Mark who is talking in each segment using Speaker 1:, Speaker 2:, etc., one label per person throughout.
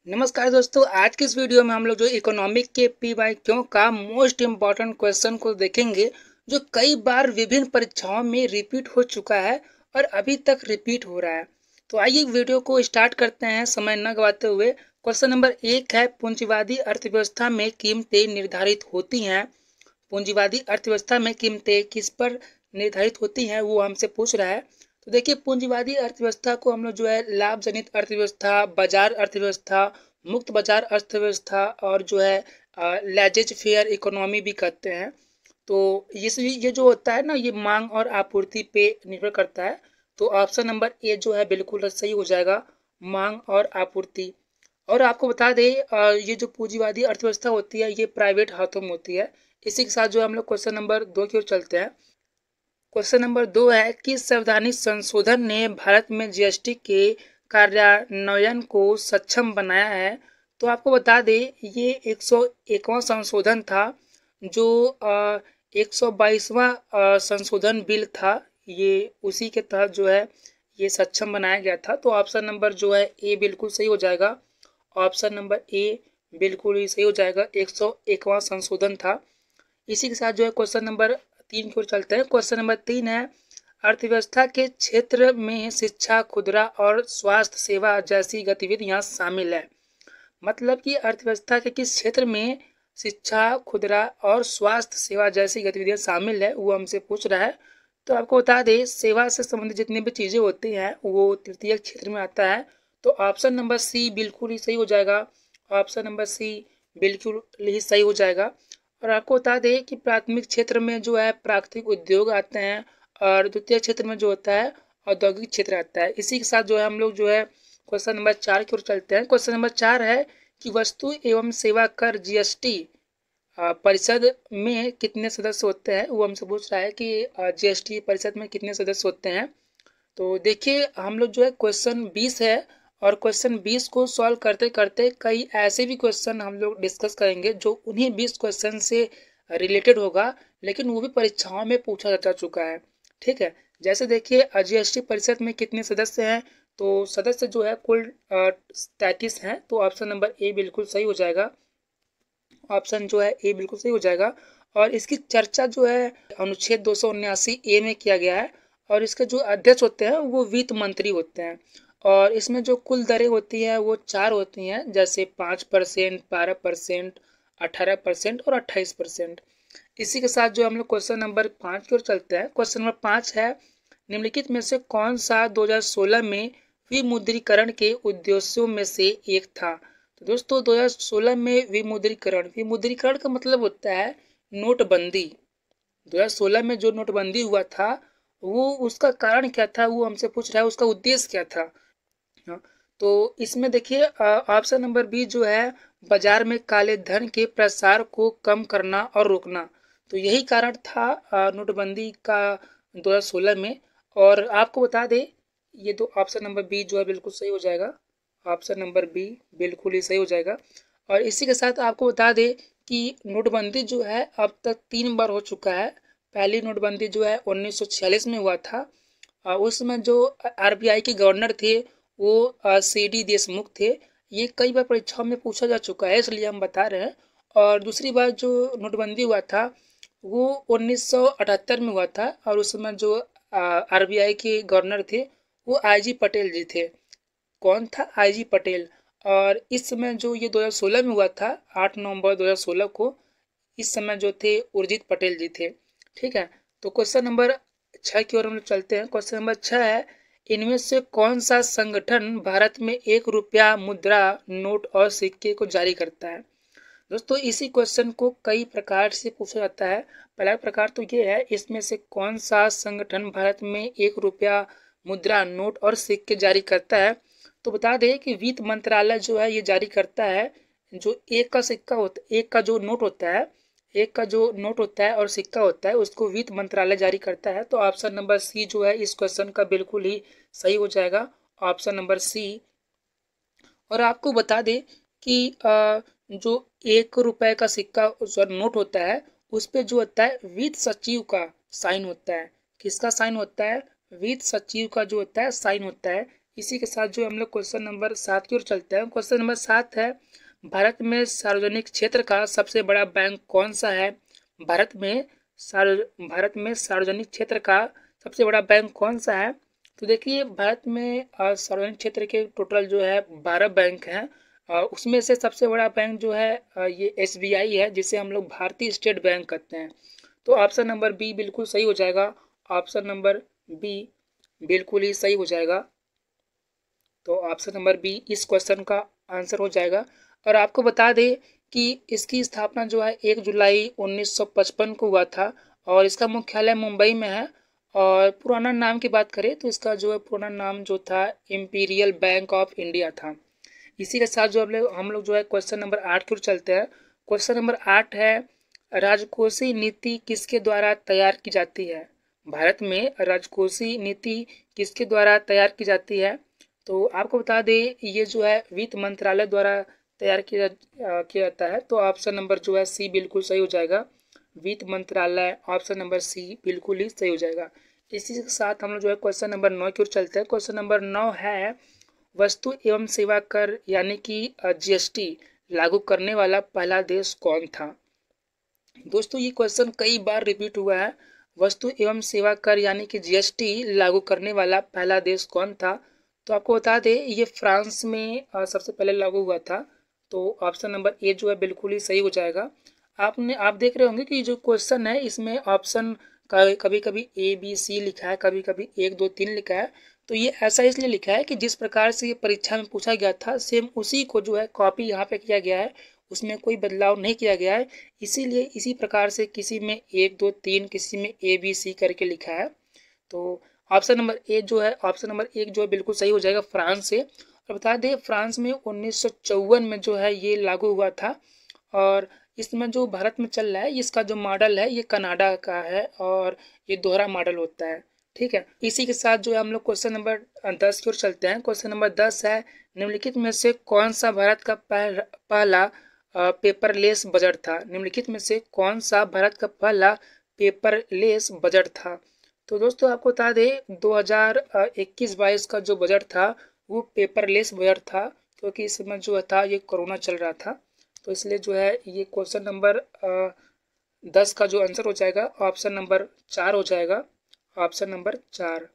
Speaker 1: नमस्कार दोस्तों, आज की इस वीडियो में हम लोग जो इकोनॉमिक के पी बाई क्यों का मोस्ट इम्पॉर्टेंट क्वेश्चन को देखेंगे, जो कई बार विभिन्न परीक्षाओं में रिपीट हो चुका है और अभी तक रिपीट हो रहा है। तो आइए वीडियो को स्टार्ट करते हैं समय न गवाते हुए। क्वेश्चन नंबर 1 है, पूंजीवादी अर्थव्यवस्था में कीमतें निर्धारित होती हैं। पूंजीवादी अर्थव्यवस्था में कीमतें किस पर निर्धारित होती हैं, वो हमसे पूछ रहा है। तो देखिए, पूंजीवादी अर्थव्यवस्था को हम लोग जो है लाभ जनित अर्थव्यवस्था, बाजार अर्थव्यवस्था, मुक्त बाजार अर्थव्यवस्था और जो है लेजेज फेयर इकोनॉमी भी कहते हैं। तो ये जो होता है ना, ये मांग और आपूर्ति पे निर्भर करता है। तो ऑप्शन नंबर ए जो है बिल्कुल सही हो जाएगा, मांग और आपूर्ति। और आपको बता दें, ये जो पूंजीवादी अर्थव्यवस्था होती है ये प्राइवेट हाथों में होती है। इसी के साथ जो हम लोग क्वेश्चन नंबर 2 की ओर चलते हैं। क्वेश्चन नंबर 2 है, किस संवैधानिक संशोधन ने भारत में जीएसटी के कार्यान्वयन को सक्षम बनाया है? तो आपको बता दें, ये 101वां संशोधन था, जो 122वां संशोधन बिल था। ये उसी के तहत जो है ये सक्षम बनाया गया था। तो ऑप्शन नंबर जो है ए बिल्कुल सही हो जाएगा। ऑप्शन नंबर ए बिल्कुल ही सही हो जाएगा, 101वां संशोधन था। इसी के साथ जो है क्वेश्चन नंबर 3 की ओर चलते हैं। क्वेश्चन नंबर 3 है, अर्थव्यवस्था के क्षेत्र में शिक्षा, खुदरा और स्वास्थ्य सेवा जैसी गतिविधियां शामिल है। मतलब कि अर्थव्यवस्था के किस क्षेत्र में शिक्षा, खुदरा और स्वास्थ्य सेवा जैसी गतिविधियां शामिल है, वो हमसे पूछ रहा है। तो आपको बता दें, सेवा से संबंधित जितनी भी चीज़ें होती हैं वो तृतीय क्षेत्र में आता है। तो ऑप्शन नंबर सी बिल्कुल ही सही हो जाएगा। ऑप्शन नंबर सी बिल्कुल ही सही हो जाएगा। और आपको बता दें कि प्राथमिक क्षेत्र में जो है प्राकृतिक उद्योग आते हैं और द्वितीय क्षेत्र में जो होता है औद्योगिक क्षेत्र आता है। इसी के साथ जो है हम लोग जो है क्वेश्चन नंबर 4 की ओर चलते हैं। क्वेश्चन नंबर 4 है कि वस्तु एवं सेवा कर जीएसटी परिषद में कितने सदस्य होते हैं, वो हमसे पूछ रहा है कि जीएसटी परिषद में कितने सदस्य होते हैं। तो देखिए, हम लोग जो है क्वेश्चन 20 है और क्वेश्चन 20 को सॉल्व करते करते कई ऐसे भी क्वेश्चन हम लोग डिस्कस करेंगे जो उन्हीं 20 क्वेश्चन से रिलेटेड होगा, लेकिन वो भी परीक्षाओं में पूछा जा चुका है। ठीक है, जैसे देखिए, जीएसटी परिषद में कितने सदस्य हैं? तो सदस्य जो है कुल 33 हैं। तो ऑप्शन नंबर ए बिल्कुल सही हो जाएगा। ऑप्शन जो है ए बिल्कुल सही हो जाएगा। और इसकी चर्चा जो है अनुच्छेद 279 ए में किया गया है। और इसके जो अध्यक्ष होते हैं वो वित्त मंत्री होते हैं। और इसमें जो कुल दरें होती हैं वो 4 होती हैं, जैसे 5%, 12%, 18% और 28%। इसी के साथ जो हम लोग क्वेश्चन नंबर 5 की ओर चलते हैं। क्वेश्चन नंबर 5 है, निम्नलिखित में से कौन सा 2016 में विमुद्रीकरण के उद्देश्यों में से एक था? तो दोस्तों, 2016 में विमुद्रीकरण का मतलब होता है नोटबंदी। 2016 में जो नोटबंदी हुआ था, वो उसका कारण क्या था, वो हमसे पूछ रहा है, उसका उद्देश्य क्या था। हाँ, तो इसमें देखिए, ऑप्शन नंबर बी जो है बाजार में काले धन के प्रसार को कम करना और रोकना। तो यही कारण था नोटबंदी का 2016 में। और आपको बता दें, ये तो ऑप्शन नंबर बी जो है बिल्कुल सही हो जाएगा। ऑप्शन नंबर बी बिल्कुल ही सही हो जाएगा। और इसी के साथ आपको बता दें कि नोटबंदी जो है अब तक 3 बार हो चुका है। पहली नोटबंदी जो है 1946 में हुआ था। उसमें जो आरबीआई के गवर्नर थे वो सीडी देशमुख थे। ये कई बार परीक्षाओं में पूछा जा चुका है, इसलिए हम बता रहे हैं। और दूसरी बार जो नोटबंदी हुआ था वो 1978 में हुआ था। और उसमें जो आरबीआई के गवर्नर थे वो आईजी पटेल जी थे। कौन था? आईजी पटेल। और इस समय जो ये 2016 में हुआ था, 8 नवंबर 2016 को, इस समय जो थे उर्जित पटेल जी थे। ठीक है, तो क्वेश्चन नंबर 6 की ओर हम लोग चलते हैं। क्वेश्चन नंबर 6 है, इनमें से कौन सा संगठन भारत में 1 रुपया मुद्रा, नोट और सिक्के को जारी करता है? दोस्तों, इसी क्वेश्चन को कई प्रकार से पूछा जाता है। पहला प्रकार तो ये है, इसमें से कौन सा संगठन भारत में 1 रुपया मुद्रा, नोट और सिक्के जारी करता है? तो बता दें कि वित्त मंत्रालय जो है ये जारी करता है। जो एक का सिक्का होता है, एक का जो नोट होता है, एक का जो नोट होता है और सिक्का होता है, उसको वित्त मंत्रालय जारी करता है। तो ऑप्शन नंबर सी जो है इस क्वेश्चन का बिल्कुल ही सही हो जाएगा। Option number C. और आपको बता दें कि जो 1 रुपए का सिक्का नोट होता है, उस पर जो होता है वित्त सचिव का साइन होता है। किसका साइन होता है? वित्त सचिव का जो होता है साइन होता है। इसी के साथ जो हम लोग क्वेश्चन नंबर 7 की ओर चलते हैं। क्वेश्चन नंबर 7 है, भारत में सार्वजनिक क्षेत्र का सबसे बड़ा बैंक कौन सा है? भारत में सार्वजनिक क्षेत्र का सबसे बड़ा बैंक कौन सा है? तो देखिए, भारत में सार्वजनिक क्षेत्र के टोटल जो है 12 बैंक हैं। उसमें से सबसे बड़ा बैंक जो है ये SBI है, जिसे हम लोग भारतीय स्टेट बैंक कहते हैं। तो ऑप्शन नंबर बी बिल्कुल सही हो जाएगा। ऑप्शन नंबर बी बिल्कुल ही सही हो जाएगा। तो ऑप्शन नंबर बी इस क्वेश्चन का आंसर हो जाएगा। और आपको बता दें कि इसकी स्थापना जो है 1 जुलाई 1955 को हुआ था और इसका मुख्यालय मुंबई में है। और पुराना नाम की बात करें तो इसका जो है पुराना नाम जो था इंपीरियल बैंक ऑफ इंडिया था। इसी के साथ जो हम लोग जो है क्वेश्चन नंबर 8 की ओर चलते हैं। क्वेश्चन नंबर 8 है, राजकोषीय नीति किसके द्वारा तैयार की जाती है? भारत में राजकोषीय नीति किसके द्वारा तैयार की जाती है? तो आपको बता दें ये जो है वित्त मंत्रालय द्वारा तैयार किया जाता है। तो ऑप्शन नंबर जो है सी बिल्कुल सही हो जाएगा। वित्त मंत्रालय, ऑप्शन नंबर सी बिल्कुल ही सही हो जाएगा। इसी के साथ हम लोग जो है क्वेश्चन नंबर 9 की ओर चलते हैं। क्वेश्चन नंबर 9 है, वस्तु एवं सेवा कर यानी कि GST लागू करने वाला पहला देश कौन था? दोस्तों ये क्वेश्चन कई बार रिपीट हुआ है। वस्तु एवं सेवा कर यानी कि GST लागू करने वाला पहला देश कौन था? तो आपको बता दें ये फ्रांस में सबसे पहले लागू हुआ था। तो ऑप्शन नंबर ए जो है बिल्कुल ही सही हो जाएगा। आप देख रहे होंगे कि जो क्वेश्चन है इसमें ऑप्शन कभी कभी ABC लिखा है, कभी कभी 1 2 3 लिखा है। तो ये ऐसा इसलिए लिखा है कि जिस प्रकार से ये परीक्षा में पूछा गया था सेम उसी को जो है कॉपी यहाँ पे किया गया है, उसमें कोई बदलाव नहीं किया गया है। इसीलिए इसी प्रकार से किसी में 1 2 3 किसी में ABC करके लिखा है। तो ऑप्शन नंबर ए जो है ऑप्शन नंबर 1 जो है बिल्कुल सही हो जाएगा, फ्रांस से। और बता दें फ्रांस में 1954 में जो है ये लागू हुआ था। और इसमें जो भारत में चल रहा है इसका जो मॉडल है ये कनाडा का है और ये दोहरा मॉडल होता है। ठीक है, इसी के साथ जो है हम लोग क्वेश्चन नंबर 10 की ओर चलते हैं। क्वेश्चन नंबर 10 है, निम्नलिखित में से कौन सा भारत का पहला पेपरलेस बजट था? निम्नलिखित में से कौन सा भारत का पहला पेपरलेस बजट था? तो दोस्तों आपको बता दें 2021-22 का जो बजट था वो पेपरलेस बजट था, क्योंकि इस समय जो था ये कोरोना चल रहा था। तो इसलिए जो है ये क्वेश्चन नंबर 10 का जो आंसर हो जाएगा ऑप्शन नंबर 4 हो जाएगा। ऑप्शन नंबर 4,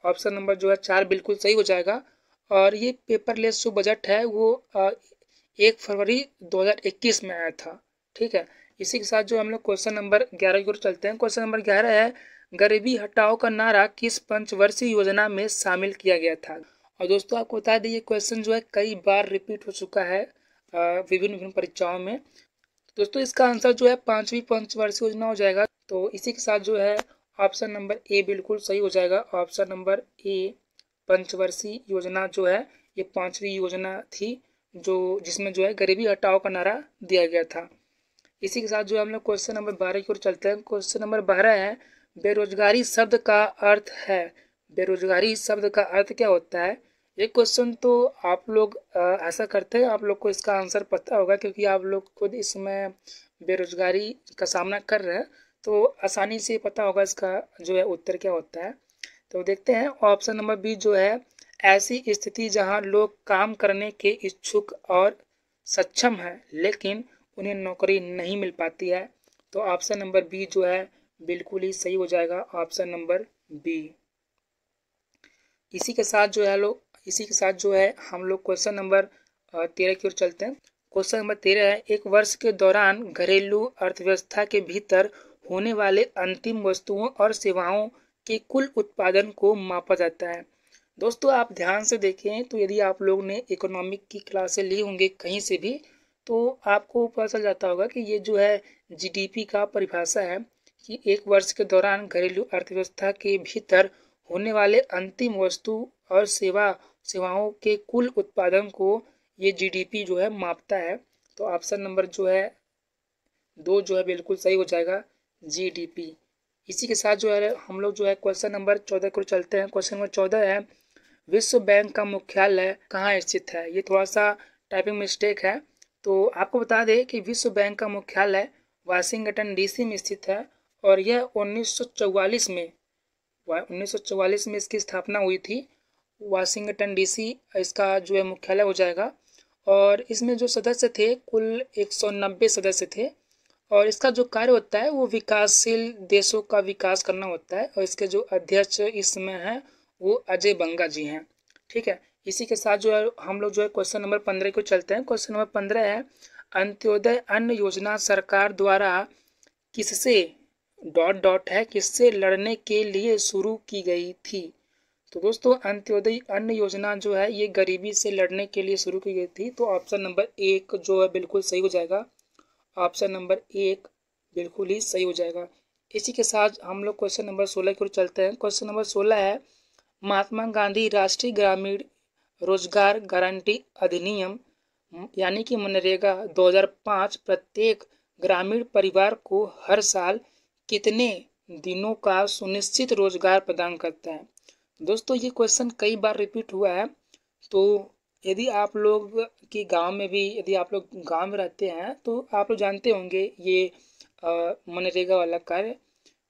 Speaker 1: ऑप्शन नंबर जो है 4 बिल्कुल सही हो जाएगा। और ये पेपरलेस जो बजट है वो 1 फरवरी 2021 में आया था। ठीक है, इसी के साथ जो हम लोग क्वेश्चन नंबर 11 की ओर चलते हैं। क्वेश्चन नंबर 11 है, गरीबी हटाओ का नारा किस पंचवर्षीय योजना में शामिल किया गया था? और दोस्तों आपको बता दें ये क्वेश्चन जो है कई बार रिपीट हो चुका है विभिन्न विभिन्न परीक्षाओं में। दोस्तों इसका आंसर जो है 5वीं पंचवर्षीय योजना हो जाएगा। तो इसी के साथ जो है ऑप्शन नंबर ए बिल्कुल सही हो जाएगा। ऑप्शन नंबर ए पंचवर्षीय योजना जो है ये 5वीं योजना थी जो जिसमें जो है गरीबी हटाओ का नारा दिया गया था। इसी के साथ जो हम लोग क्वेश्चन नंबर 12 की ओर चलते हैं। क्वेश्चन नंबर 12 है, बेरोजगारी शब्द का अर्थ है। बेरोजगारी शब्द का अर्थ क्या होता है? ये क्वेश्चन तो आप लोग ऐसा करते हैं आप लोग को इसका आंसर पता होगा, क्योंकि आप लोग खुद इसमें बेरोजगारी का सामना कर रहे हैं, तो आसानी से पता होगा इसका जो है उत्तर क्या होता है। तो देखते हैं ऑप्शन नंबर बी जो है, ऐसी स्थिति जहां लोग काम करने के इच्छुक और सक्षम है लेकिन उन्हें नौकरी नहीं मिल पाती है। तो ऑप्शन नंबर बी जो है बिल्कुल ही सही हो जाएगा। Option number B. इसी के साथ जो है हम लोग क्वेश्चन नंबर 13 की ओर चलते हैं। क्वेश्चन नंबर 13 है, एक वर्ष के दौरान घरेलू अर्थव्यवस्था के भीतर होने वाले अंतिम वस्तुओं और सेवाओं के कुल उत्पादन को मापा जाता है। दोस्तों आप ध्यान से देखें तो यदि आप लोग ने इकोनॉमिक की क्लासें ली होंगी कहीं से भी, तो आपको पता चल जाता होगा कि ये जो है GDP का परिभाषा है कि एक वर्ष के दौरान घरेलू अर्थव्यवस्था के भीतर होने वाले अंतिम वस्तु और सेवाओं के कुल उत्पादन को ये GDP जो है मापता है। तो ऑप्शन नंबर जो है 2 जो है बिल्कुल सही हो जाएगा, GDP। इसी के साथ जो है हम लोग जो है क्वेश्चन नंबर 14 को चलते हैं। क्वेश्चन नंबर 14 है, विश्व बैंक का मुख्यालय कहाँ स्थित है? ये थोड़ा सा टाइपिंग मिस्टेक है। तो आपको बता दें कि विश्व बैंक का मुख्यालय वाशिंगटन DC में स्थित है और यह 1944 में 1944 में इसकी स्थापना हुई थी। वाशिंगटन डीसी इसका जो है मुख्यालय हो जाएगा। और इसमें जो सदस्य थे कुल 190 सदस्य थे। और इसका जो कार्य होता है वो विकासशील देशों का विकास करना होता है। और इसके जो अध्यक्ष इस समय हैं वो अजय बंगा जी हैं। ठीक है, इसी के साथ जो है हम लोग जो है क्वेश्चन नंबर 15 को चलते हैं। क्वेश्चन नंबर 15 है, अंत्योदय अन्न योजना सरकार द्वारा किससे किससे लड़ने के लिए शुरू की गई थी। तो दोस्तों अंत्योदय अन्न योजना जो है ये गरीबी से लड़ने के लिए शुरू की गई थी। तो ऑप्शन नंबर 1 जो है बिल्कुल सही हो जाएगा। ऑप्शन नंबर 1 बिल्कुल ही सही हो जाएगा। इसी के साथ हम लोग क्वेश्चन नंबर 16 की ओर चलते हैं। क्वेश्चन नंबर 16 है, महात्मा गांधी राष्ट्रीय ग्रामीण रोजगार गारंटी अधिनियम यानी कि मनरेगा 2005 प्रत्येक ग्रामीण परिवार को हर साल कितने दिनों का सुनिश्चित रोजगार प्रदान करता है। दोस्तों ये क्वेश्चन कई बार रिपीट हुआ है। तो यदि आप लोग की गांव में भी यदि आप लोग गांव में रहते हैं तो आप लोग जानते होंगे ये मनरेगा वाला कार्य।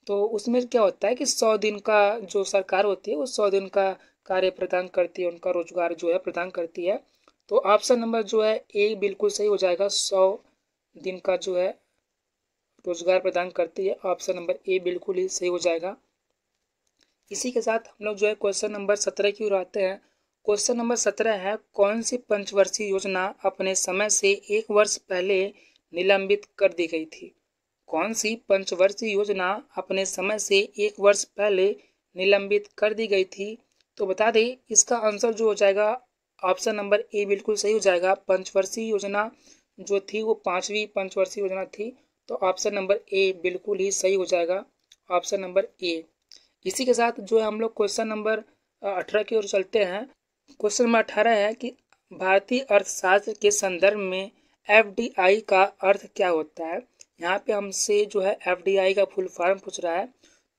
Speaker 1: तो उसमें क्या होता है कि 100 दिन का जो सरकार होती है वो 100 दिन का कार्य प्रदान करती है, उनका रोजगार जो है प्रदान करती है। तो ऑप्शन नंबर जो है ए बिल्कुल सही हो जाएगा। 100 दिन का जो है रोजगार प्रदान करती है। ऑप्शन नंबर ए बिल्कुल ही सही हो जाएगा। इसी के साथ हम लोग जो है क्वेश्चन नंबर 17 की ओर आते हैं। क्वेश्चन नंबर 17 है, कौन सी पंचवर्षीय योजना अपने समय से 1 वर्ष पहले निलंबित कर दी गई थी। कौन सी पंचवर्षीय योजना अपने समय से 1 वर्ष पहले निलंबित कर दी गई थी। तो बता दें इसका आंसर जो हो जाएगा ऑप्शन नंबर ए बिल्कुल सही हो जाएगा। पंचवर्षीय योजना जो थी वो 5वीं पंचवर्षीय योजना थी। तो ऑप्शन नंबर ए बिल्कुल ही सही हो जाएगा। Option number A. इसी के साथ जो है हम लोग क्वेश्चन नंबर 18 की ओर चलते हैं। क्वेश्चन नंबर 18 है कि भारतीय अर्थशास्त्र के संदर्भ में एफडीआई का अर्थ क्या होता है। यहाँ पे हमसे जो है एफडीआई का फुल फॉर्म पूछ रहा है।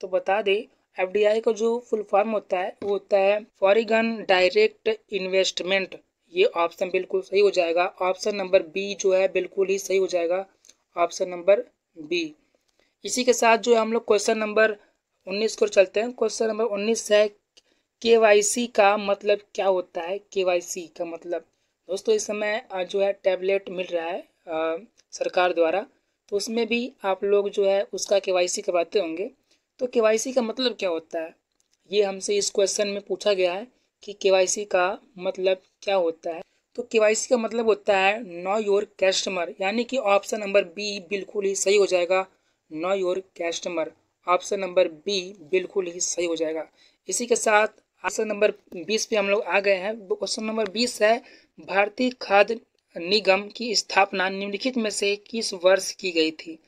Speaker 1: तो बता दें एफडीआई का जो फुल फॉर्म होता है वो होता है फॉरेन डायरेक्ट इन्वेस्टमेंट। ये ऑप्शन बिल्कुल सही हो जाएगा। ऑप्शन नंबर बी जो है बिल्कुल ही सही हो जाएगा। Option number B. इसी के साथ जो है हम लोग क्वेश्चन नंबर 19 को चलते हैं। क्वेश्चन नंबर 19 है, केवाईसी का मतलब क्या होता है। केवाईसी का मतलब दोस्तों इस समय जो है टैबलेट मिल रहा है सरकार द्वारा। तो उसमें भी आप लोग जो है उसका केवाईसी करवाते होंगे। तो केवाईसी का मतलब क्या होता है ये हमसे इस क्वेश्चन में पूछा गया है कि केवाईसी का मतलब क्या होता है। तो केवाईसी का मतलब होता है नो योर कस्टमर, यानी कि ऑप्शन नंबर बी बिल्कुल ही सही हो जाएगा। Know your customer. Option number B बिल्कुल ही सही हो जाएगा। इसी के साथ ऑप्शन नंबर 20 पे हम लोग आ गए हैं। क्वेश्चन नंबर 20 है, भारतीय खाद्य निगम की स्थापना निम्नलिखित में से किस वर्ष की गई थी।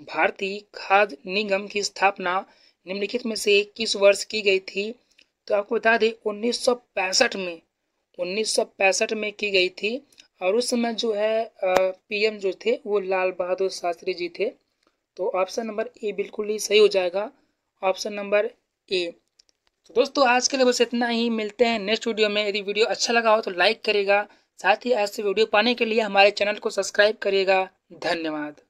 Speaker 1: भारतीय खाद्य निगम की स्थापना निम्नलिखित में से किस वर्ष की गई थी। तो आपको बता दें 1965 में की गई थी। और उस समय जो है पीएम जो थे वो लाल बहादुर शास्त्री जी थे। तो ऑप्शन नंबर ए बिल्कुल ही सही हो जाएगा। Option number A. तो दोस्तों आज के लिए बस इतना ही। मिलते हैं नेक्स्ट वीडियो में। यदि वीडियो अच्छा लगा हो तो लाइक करिएगा। साथ ही ऐसे वीडियो पाने के लिए हमारे चैनल को सब्सक्राइब करिएगा। धन्यवाद।